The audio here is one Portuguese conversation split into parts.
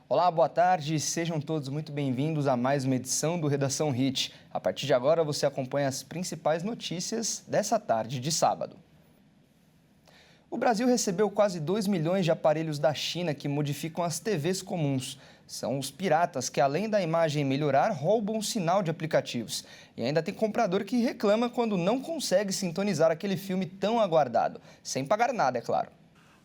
Olá, boa tarde, sejam todos muito bem-vindos a mais uma edição do Redação Hit. A partir de agora você acompanha as principais notícias dessa tarde de sábado. O Brasil recebeu quase 2 milhões de aparelhos da China que modificam as TVs comuns. São os piratas que, além da imagem melhorar, roubam o sinal de aplicativos. E ainda tem comprador que reclama quando não consegue sintonizar aquele filme tão aguardado. Sem pagar nada, é claro.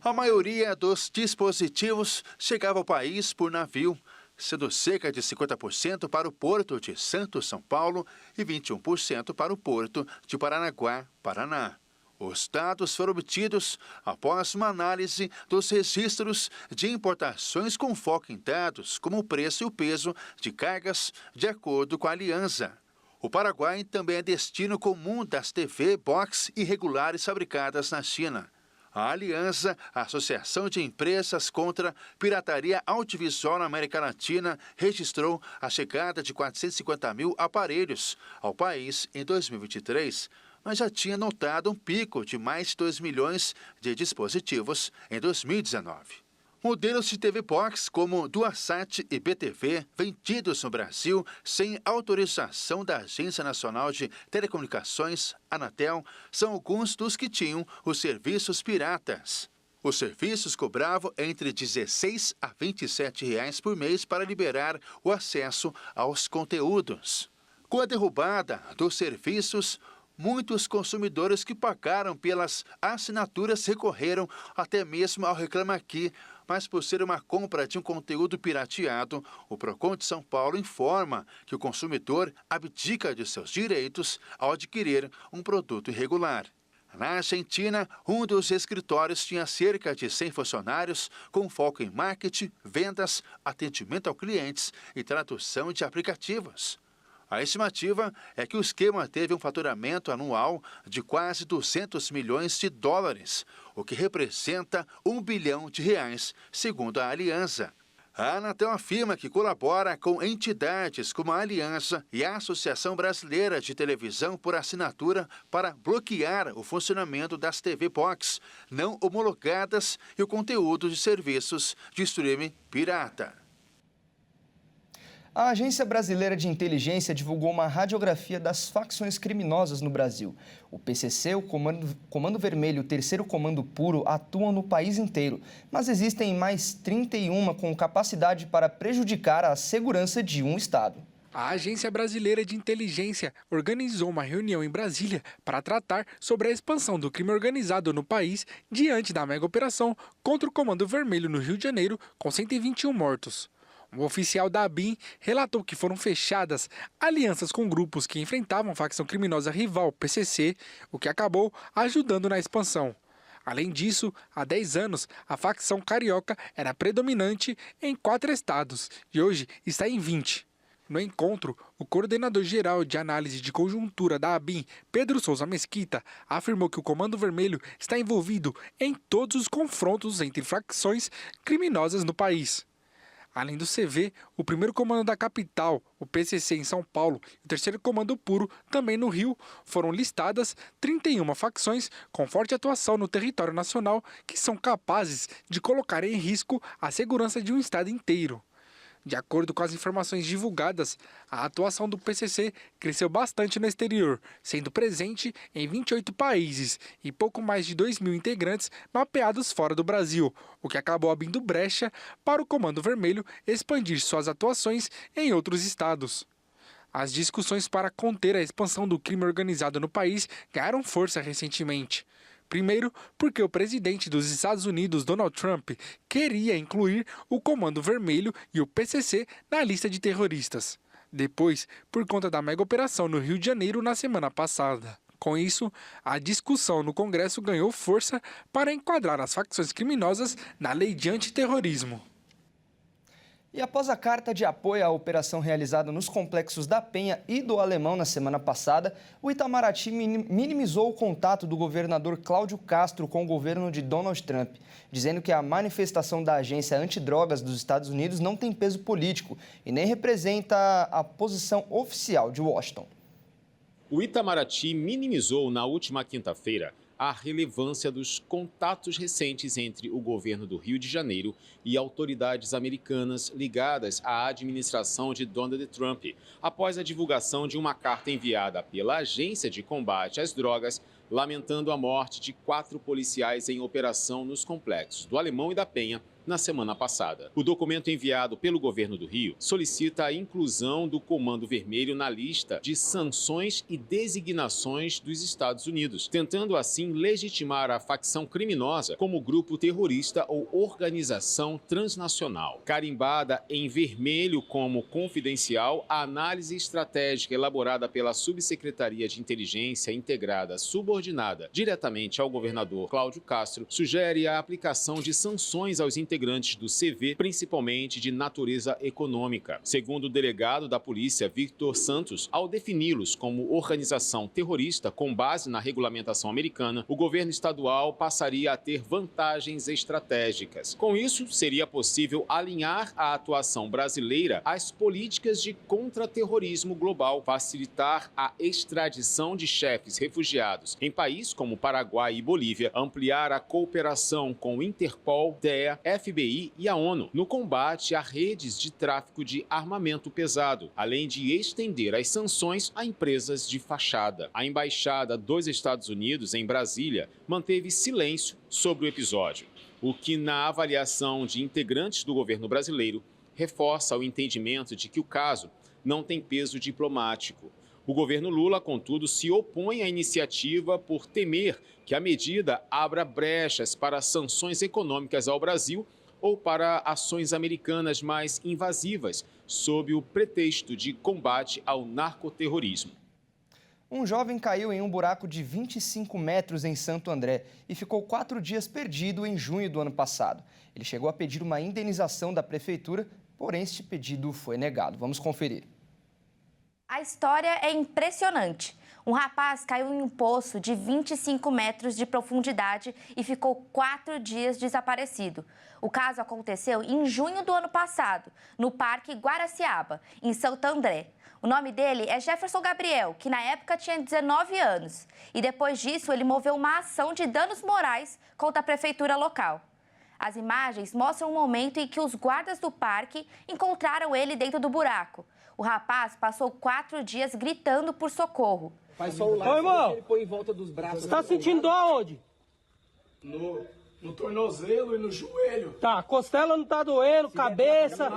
A maioria dos dispositivos chegava ao país por navio, sendo cerca de 50% para o porto de Santos, São Paulo, e 21% para o porto de Paranaguá, Paraná. Os dados foram obtidos após uma análise dos registros de importações com foco em dados, como o preço e o peso de cargas, de acordo com a Aliança. O Paraguai também é destino comum das TV Box irregulares fabricadas na China. A Aliança, a Associação de Empresas contra Pirataria Audiovisual na América Latina, registrou a chegada de 450 mil aparelhos ao país em 2023, mas já tinha notado um pico de mais de 2 milhões de dispositivos em 2019. Modelos de TV Box como Duasat e BTV, vendidos no Brasil sem autorização da Agência Nacional de Telecomunicações, Anatel, são alguns dos que tinham os serviços piratas. Os serviços cobravam entre R$ 16 a R$ 27 por mês para liberar o acesso aos conteúdos. Com a derrubada dos serviços, muitos consumidores que pagaram pelas assinaturas recorreram até mesmo ao Reclame Aqui, mas por ser uma compra de um conteúdo pirateado, o Procon de São Paulo informa que o consumidor abdica de seus direitos ao adquirir um produto irregular. Na Argentina, um dos escritórios tinha cerca de 100 funcionários com foco em marketing, vendas, atendimento ao clientes e tradução de aplicativos. A estimativa é que o esquema teve um faturamento anual de quase 200 milhões de dólares, o que representa R$ 1 bilhão, segundo a Aliança. A Anatel afirma que colabora com entidades como a Aliança e a Associação Brasileira de Televisão por Assinatura para bloquear o funcionamento das TV Box não homologadas e o conteúdo de serviços de streaming pirata. A Agência Brasileira de Inteligência divulgou uma radiografia das facções criminosas no Brasil. O PCC, o Comando Vermelho e o Terceiro Comando Puro atuam no país inteiro, mas existem mais 31 com capacidade para prejudicar a segurança de um estado. A Agência Brasileira de Inteligência organizou uma reunião em Brasília para tratar sobre a expansão do crime organizado no país diante da mega operação contra o Comando Vermelho no Rio de Janeiro, com 121 mortos. Um oficial da ABIN relatou que foram fechadas alianças com grupos que enfrentavam a facção criminosa rival, PCC, o que acabou ajudando na expansão. Além disso, há 10 anos, a facção carioca era predominante em 4 estados e hoje está em 20. No encontro, o coordenador-geral de análise de conjuntura da ABIN, Pedro Souza Mesquita, afirmou que o Comando Vermelho está envolvido em todos os confrontos entre facções criminosas no país. Além do CV, o primeiro comando da capital, o PCC em São Paulo, e o terceiro comando puro, também no Rio, foram listadas 31 facções com forte atuação no território nacional que são capazes de colocar em risco a segurança de um estado inteiro. De acordo com as informações divulgadas, a atuação do PCC cresceu bastante no exterior, sendo presente em 28 países e pouco mais de 2 mil integrantes mapeados fora do Brasil, o que acabou abrindo brecha para o Comando Vermelho expandir suas atuações em outros estados. As discussões para conter a expansão do crime organizado no país ganharam força recentemente. Primeiro, porque o presidente dos Estados Unidos, Donald Trump, queria incluir o Comando Vermelho e o PCC na lista de terroristas. Depois, por conta da mega operação no Rio de Janeiro na semana passada. Com isso, a discussão no Congresso ganhou força para enquadrar as facções criminosas na lei de antiterrorismo. E após a carta de apoio à operação realizada nos complexos da Penha e do Alemão na semana passada, o Itamaraty minimizou o contato do governador Cláudio Castro com o governo de Donald Trump, dizendo que a manifestação da agência antidrogas dos Estados Unidos não tem peso político e nem representa a posição oficial de Washington. O Itamaraty minimizou na última quinta-feira a relevância dos contatos recentes entre o governo do Rio de Janeiro e autoridades americanas ligadas à administração de Donald Trump, após a divulgação de uma carta enviada pela Agência de Combate às Drogas, lamentando a morte de 4 policiais em operação nos complexos do Alemão e da Penha na semana passada. O documento enviado pelo governo do Rio solicita a inclusão do Comando Vermelho na lista de sanções e designações dos Estados Unidos, tentando assim legitimar a facção criminosa como grupo terrorista ou organização transnacional. Carimbada em vermelho como confidencial, a análise estratégica elaborada pela Subsecretaria de Inteligência Integrada subordinada diretamente ao governador Cláudio Castro sugere a aplicação de sanções aos integrantes do CV, principalmente de natureza econômica. Segundo o delegado da polícia, Victor Santos, ao defini-los como organização terrorista com base na regulamentação americana, o governo estadual passaria a ter vantagens estratégicas. Com isso, seria possível alinhar a atuação brasileira às políticas de contra-terrorismo global, facilitar a extradição de chefes refugiados em países como Paraguai e Bolívia, ampliar a cooperação com o Interpol, DEA, FBI e a ONU no combate a redes de tráfico de armamento pesado, além de estender as sanções a empresas de fachada. A Embaixada dos Estados Unidos em Brasília manteve silêncio sobre o episódio, o que, na avaliação de integrantes do governo brasileiro, reforça o entendimento de que o caso não tem peso diplomático. O governo Lula, contudo, se opõe à iniciativa por temer que a medida abra brechas para sanções econômicas ao Brasil ou para ações americanas mais invasivas, sob o pretexto de combate ao narcoterrorismo. Um jovem caiu em um buraco de 25 metros em Santo André e ficou 4 dias perdido em junho do ano passado. Ele chegou a pedir uma indenização da prefeitura, porém este pedido foi negado. Vamos conferir. A história é impressionante. Um rapaz caiu em um poço de 25 metros de profundidade e ficou 4 dias desaparecido. O caso aconteceu em junho do ano passado, no Parque Guaraciaba, em Santo André. O nome dele é Jefferson Gabriel, que na época tinha 19 anos. E depois disso, ele moveu uma ação de danos morais contra a prefeitura local. As imagens mostram o momento em que os guardas do parque encontraram ele dentro do buraco. O rapaz passou 4 dias gritando por socorro. Faz só o lado, irmão, ele põe em volta dos braços. Você tá sentindo dor aonde? No tornozelo e no joelho. Tá, costela não tá doendo, cabeça,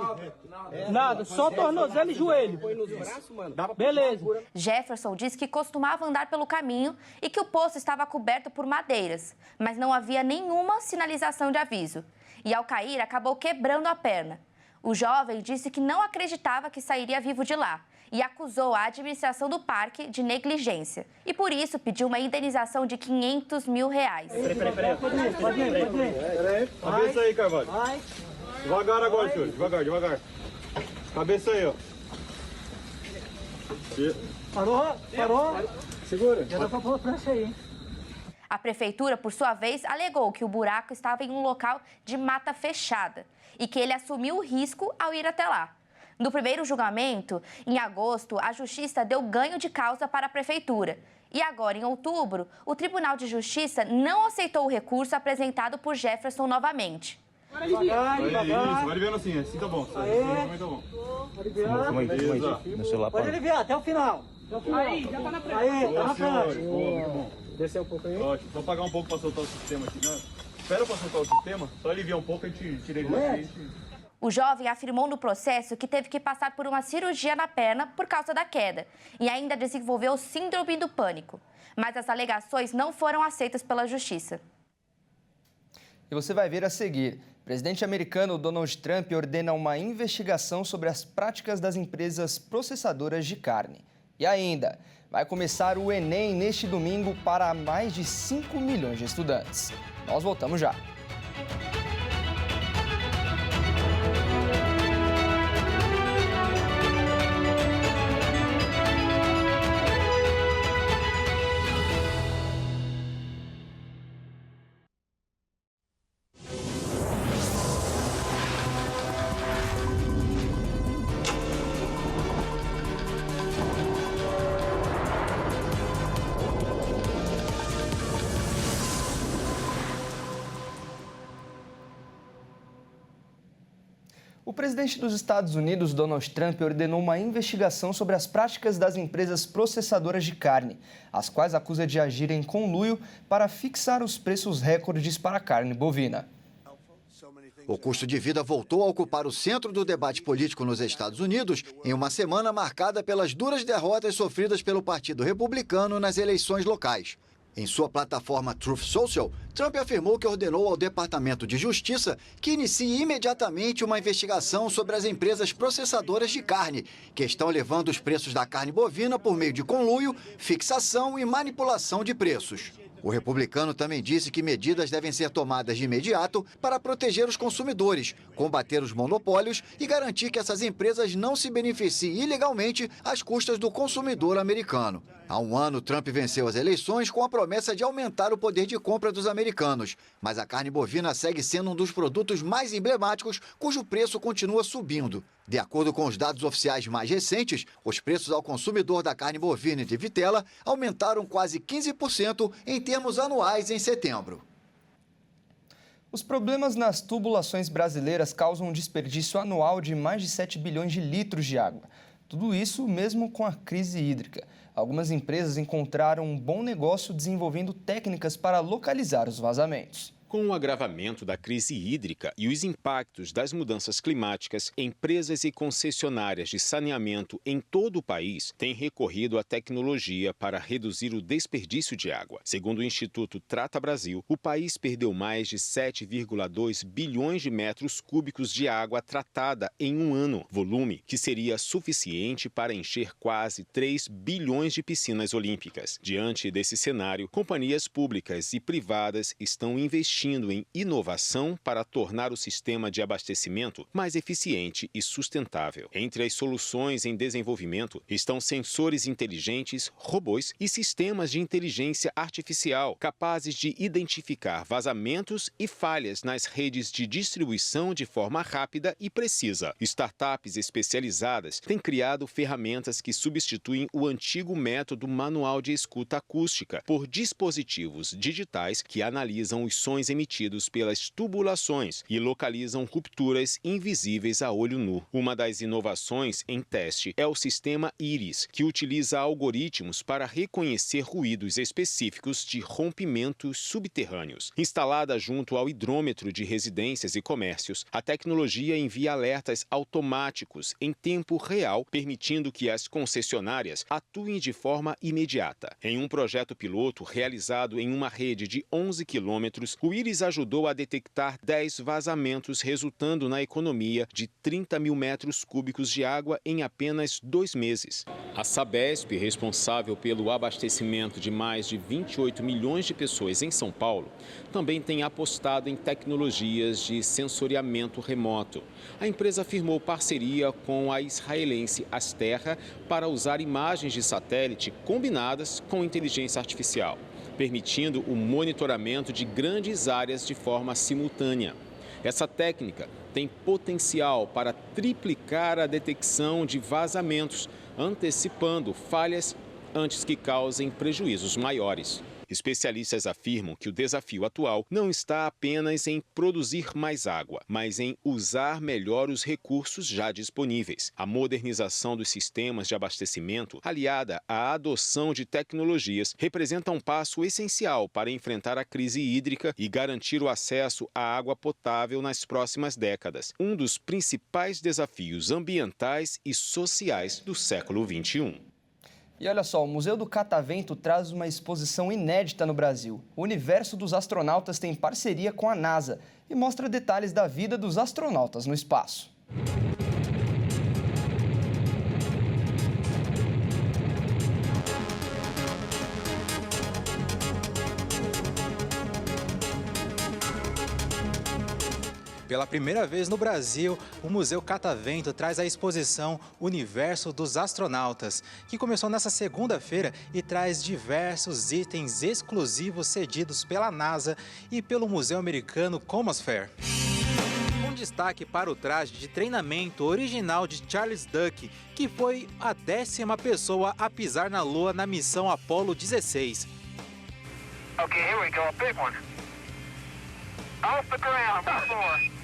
nada, só tornozelo e joelho. Põe nos braços, mano. Beleza. Jefferson disse que costumava andar pelo caminho e que o poço estava coberto por madeiras, mas não havia nenhuma sinalização de aviso. E ao cair, acabou quebrando a perna. O jovem disse que não acreditava que sairia vivo de lá e acusou a administração do parque de negligência. E por isso pediu uma indenização de R$500 mil. Peraí. Cabeça aí, Carvalho. Devagar agora, senhor. Devagar. Cabeça aí, ó. Parou. Segura. Já dá pra pôr a prancha aí, hein? A prefeitura, por sua vez, alegou que o buraco estava em um local de mata fechada e que ele assumiu o risco ao ir até lá. No primeiro julgamento, em agosto, a Justiça deu ganho de causa para a prefeitura. E agora, em outubro, o Tribunal de Justiça não aceitou o recurso apresentado por Jefferson novamente. Vai aliviando assim tá bom. Também tá bom. Pode aliviar até o final. Aí, já tá na frente. Aí, tá na frente. Muito bom. Descer um pouco aí. Ótimo, só pagar um pouco para soltar o sistema aqui, né? Espera para soltar o sistema, só aliviar um pouco, a gente tira ele daqui. O jovem afirmou no processo que teve que passar por uma cirurgia na perna por causa da queda e ainda desenvolveu síndrome do pânico. Mas as alegações não foram aceitas pela Justiça. E você vai ver a seguir. O presidente americano Donald Trump ordena uma investigação sobre as práticas das empresas processadoras de carne. E ainda, vai começar o Enem neste domingo para mais de 5 milhões de estudantes. Nós voltamos já. O presidente dos Estados Unidos, Donald Trump, ordenou uma investigação sobre as práticas das empresas processadoras de carne, as quais acusa de agir em conluio para fixar os preços recordes para a carne bovina. O custo de vida voltou a ocupar o centro do debate político nos Estados Unidos em uma semana marcada pelas duras derrotas sofridas pelo Partido Republicano nas eleições locais. Em sua plataforma Truth Social, Trump afirmou que ordenou ao Departamento de Justiça que inicie imediatamente uma investigação sobre as empresas processadoras de carne, que estão levando os preços da carne bovina por meio de conluio, fixação e manipulação de preços. O republicano também disse que medidas devem ser tomadas de imediato para proteger os consumidores, combater os monopólios e garantir que essas empresas não se beneficiem ilegalmente às custas do consumidor americano. Há um ano, Trump venceu as eleições com a promessa de aumentar o poder de compra dos americanos. Mas a carne bovina segue sendo um dos produtos mais emblemáticos, cujo preço continua subindo. De acordo com os dados oficiais mais recentes, os preços ao consumidor da carne bovina e de vitela aumentaram quase 15% em termos anuais em setembro. Os problemas nas tubulações brasileiras causam um desperdício anual de mais de 7 bilhões de litros de água. Tudo isso mesmo com a crise hídrica. Algumas empresas encontraram um bom negócio desenvolvendo técnicas para localizar os vazamentos. Com o agravamento da crise hídrica e os impactos das mudanças climáticas, empresas e concessionárias de saneamento em todo o país têm recorrido à tecnologia para reduzir o desperdício de água. Segundo o Instituto Trata Brasil, o país perdeu mais de 7,2 bilhões de metros cúbicos de água tratada em um ano, volume que seria suficiente para encher quase 3 bilhões de piscinas olímpicas. Diante desse cenário, companhias públicas e privadas estão investindo em inovação para tornar o sistema de abastecimento mais eficiente e sustentável. Entre as soluções em desenvolvimento estão sensores inteligentes, robôs e sistemas de inteligência artificial capazes de identificar vazamentos e falhas nas redes de distribuição de forma rápida e precisa. Startups especializadas têm criado ferramentas que substituem o antigo método manual de escuta acústica por dispositivos digitais que analisam os sons emitidos pelas tubulações e localizam rupturas invisíveis a olho nu. Uma das inovações em teste é o sistema Iris, que utiliza algoritmos para reconhecer ruídos específicos de rompimentos subterrâneos. Instalada junto ao hidrômetro de residências e comércios, a tecnologia envia alertas automáticos em tempo real, permitindo que as concessionárias atuem de forma imediata. Em um projeto piloto realizado em uma rede de 11 quilômetros, o Iris ajudou a detectar 10 vazamentos, resultando na economia de 30 mil metros cúbicos de água em apenas 2 meses. A Sabesp, responsável pelo abastecimento de mais de 28 milhões de pessoas em São Paulo, também tem apostado em tecnologias de sensoriamento remoto. A empresa firmou parceria com a israelense Asterra para usar imagens de satélite combinadas com inteligência artificial, permitindo o monitoramento de grandes áreas de forma simultânea. Essa técnica tem potencial para triplicar a detecção de vazamentos, antecipando falhas antes que causem prejuízos maiores. Especialistas afirmam que o desafio atual não está apenas em produzir mais água, mas em usar melhor os recursos já disponíveis. A modernização dos sistemas de abastecimento, aliada à adoção de tecnologias, representa um passo essencial para enfrentar a crise hídrica e garantir o acesso à água potável nas próximas décadas, um dos principais desafios ambientais e sociais do século XXI. E olha só, o Museu do Catavento traz uma exposição inédita no Brasil. O Universo dos Astronautas tem parceria com a NASA e mostra detalhes da vida dos astronautas no espaço. Pela primeira vez no Brasil, o Museu Catavento traz a exposição Universo dos Astronautas, que começou nesta segunda-feira e traz diversos itens exclusivos cedidos pela NASA e pelo Museu Americano Cosmos-Fair. Um destaque para o traje de treinamento original de Charles Duke, que foi a 10ª pessoa a pisar na Lua na missão Apollo 16. Okay, here we go, a big one. Off the ground, about 4.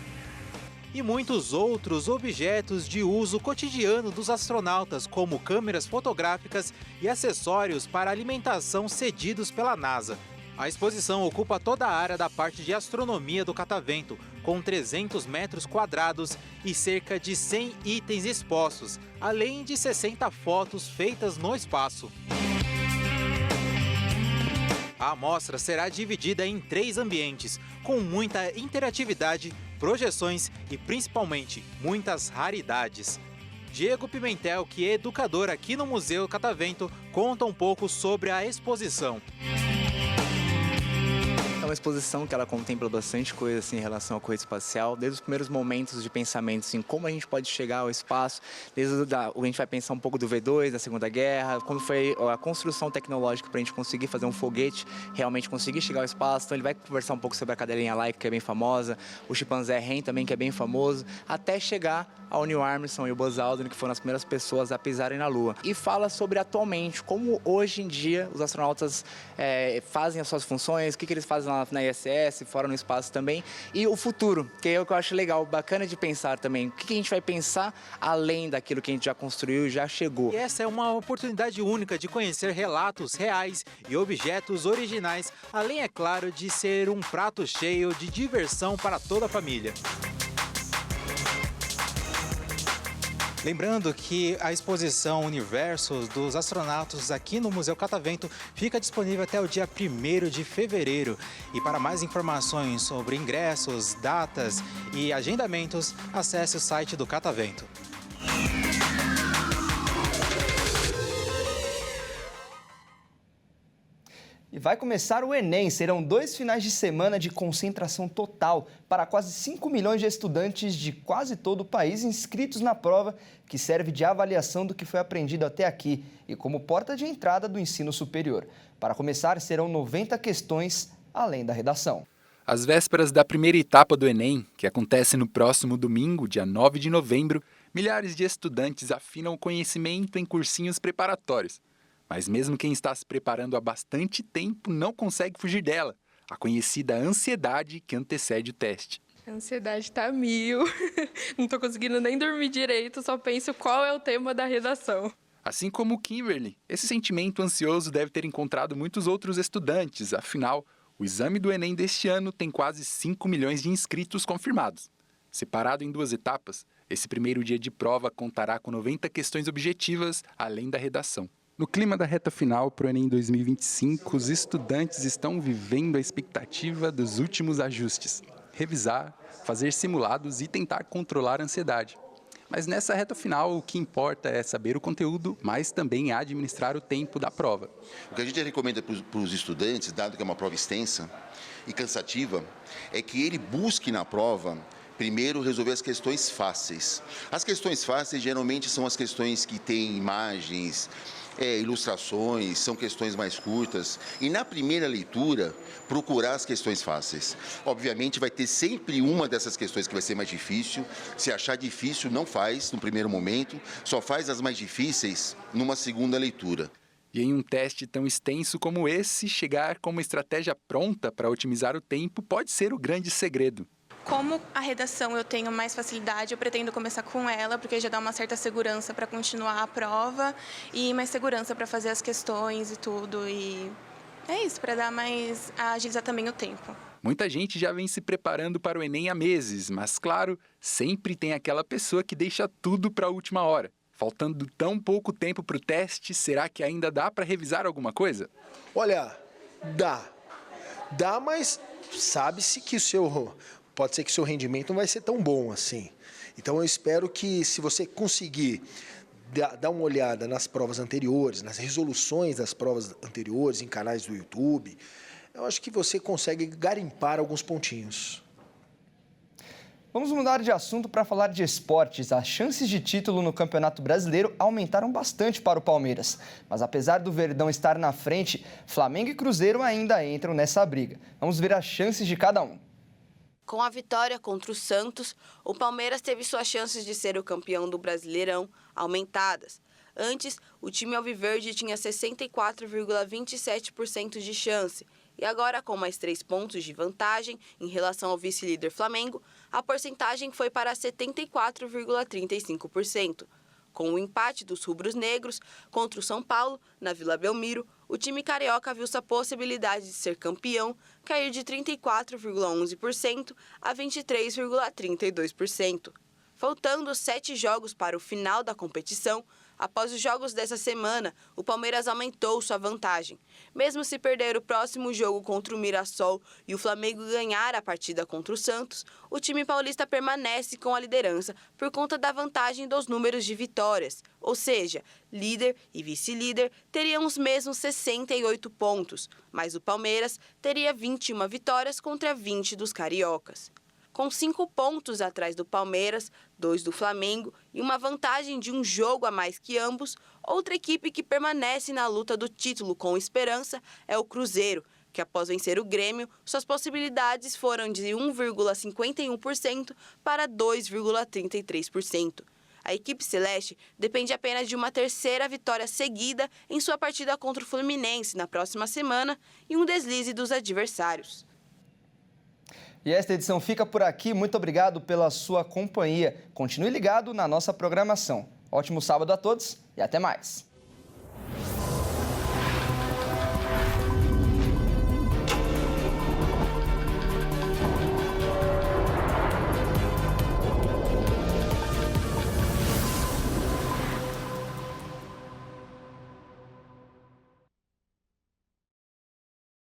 e muitos outros objetos de uso cotidiano dos astronautas, como câmeras fotográficas e acessórios para alimentação cedidos pela NASA. A exposição ocupa toda a área da parte de astronomia do Catavento, com 300 metros quadrados e cerca de 100 itens expostos, além de 60 fotos feitas no espaço. A amostra será dividida em 3 ambientes, com muita interatividade, projeções e, principalmente, muitas raridades. Diego Pimentel, que é educador aqui no Museu Catavento, conta um pouco sobre a exposição. É uma exposição que ela contempla bastante coisa assim, em relação à corrida espacial, desde os primeiros momentos de pensamento, assim, como a gente pode chegar ao espaço, desde a gente vai pensar um pouco do V2, da Segunda Guerra, como foi a construção tecnológica para a gente conseguir fazer um foguete, realmente conseguir chegar ao espaço. Então ele vai conversar um pouco sobre a cadeirinha Laika, que é bem famosa, o chimpanzé Ren também, que é bem famoso, até chegar ao Neil Armstrong e o Buzz Aldrin, que foram as primeiras pessoas a pisarem na Lua. E fala sobre atualmente, como hoje em dia os astronautas fazem as suas funções, o que eles fazem lá na ISS, fora no espaço também, e o futuro, que é o que eu acho legal, bacana de pensar também. O que a gente vai pensar além daquilo que a gente já construiu e já chegou. E essa é uma oportunidade única de conhecer relatos reais e objetos originais, além, é claro, de ser um prato cheio de diversão para toda a família. Lembrando que a exposição Universos dos Astronautas aqui no Museu Catavento fica disponível até o dia 1º de fevereiro. E para mais informações sobre ingressos, datas e agendamentos, acesse o site do Catavento. E vai começar o Enem. Serão 2 finais de semana de concentração total para quase 5 milhões de estudantes de quase todo o país inscritos na prova, que serve de avaliação do que foi aprendido até aqui e como porta de entrada do ensino superior. Para começar, serão 90 questões, além da redação. Às vésperas da primeira etapa do Enem, que acontece no próximo domingo, dia 9 de novembro, milhares de estudantes afinam o conhecimento em cursinhos preparatórios. Mas mesmo quem está se preparando há bastante tempo não consegue fugir dela, a conhecida ansiedade que antecede o teste. A ansiedade tá 1000, não tô conseguindo nem dormir direito, só penso qual é o tema da redação. Assim como o Kimberly, esse sentimento ansioso deve ter encontrado muitos outros estudantes, afinal, o exame do Enem deste ano tem quase 5 milhões de inscritos confirmados. Separado em 2 etapas, esse primeiro dia de prova contará com 90 questões objetivas, além da redação. No clima da reta final para o Enem 2025, os estudantes estão vivendo a expectativa dos últimos ajustes. Revisar, fazer simulados e tentar controlar a ansiedade. Mas nessa reta final, o que importa é saber o conteúdo, mas também administrar o tempo da prova. O que a gente recomenda para os estudantes, dado que é uma prova extensa e cansativa, é que ele busque na prova primeiro resolver as questões fáceis. As questões fáceis geralmente são as questões que têm imagens, ilustrações, são questões mais curtas. E na primeira leitura, procurar as questões fáceis. Obviamente vai ter sempre uma dessas questões que vai ser mais difícil. Se achar difícil, não faz no primeiro momento, só faz as mais difíceis numa segunda leitura. E em um teste tão extenso como esse, chegar com uma estratégia pronta para otimizar o tempo pode ser o grande segredo. Como a redação eu tenho mais facilidade, eu pretendo começar com ela, porque já dá uma certa segurança para continuar a prova e mais segurança para fazer as questões e tudo. E é isso, para dar mais, agilizar também o tempo. Muita gente já vem se preparando para o Enem há meses, mas claro, sempre tem aquela pessoa que deixa tudo para a última hora. Faltando tão pouco tempo para o teste, será que ainda dá para revisar alguma coisa? Olha, dá, mas sabe-se que pode ser que o seu rendimento não vai ser tão bom assim. Então eu espero que, se você conseguir dar uma olhada nas provas anteriores, nas resoluções das provas anteriores em canais do YouTube, eu acho que você consegue garimpar alguns pontinhos. Vamos mudar de assunto para falar de esportes. As chances de título no Campeonato Brasileiro aumentaram bastante para o Palmeiras. Mas apesar do Verdão estar na frente, Flamengo e Cruzeiro ainda entram nessa briga. Vamos ver as chances de cada um. Com a vitória contra o Santos, o Palmeiras teve suas chances de ser o campeão do Brasileirão aumentadas. Antes, o time alviverde tinha 64,27% de chance E agora, com mais 3 pontos de vantagem em relação ao vice-líder Flamengo, a porcentagem foi para 74,35%. Com o empate dos rubros-negros contra o São Paulo, na Vila Belmiro, o time carioca viu sua possibilidade de ser campeão cair de 34,11% a 23,32%. Faltando 7 jogos para o final da competição, após os jogos dessa semana, o Palmeiras aumentou sua vantagem. Mesmo se perder o próximo jogo contra o Mirassol e o Flamengo ganhar a partida contra o Santos, o time paulista permanece com a liderança por conta da vantagem dos números de vitórias. Ou seja, líder e vice-líder teriam os mesmos 68 pontos, mas o Palmeiras teria 21 vitórias contra 20 dos cariocas. Com 5 pontos atrás do Palmeiras, 2 do Flamengo e uma vantagem de um jogo a mais que ambos, outra equipe que permanece na luta do título com esperança é o Cruzeiro, que após vencer o Grêmio, suas possibilidades foram de 1,51% para 2,33%. A equipe celeste depende apenas de uma terceira vitória seguida em sua partida contra o Fluminense na próxima semana e um deslize dos adversários. E esta edição fica por aqui. Muito obrigado pela sua companhia. Continue ligado na nossa programação. Ótimo sábado a todos e até mais.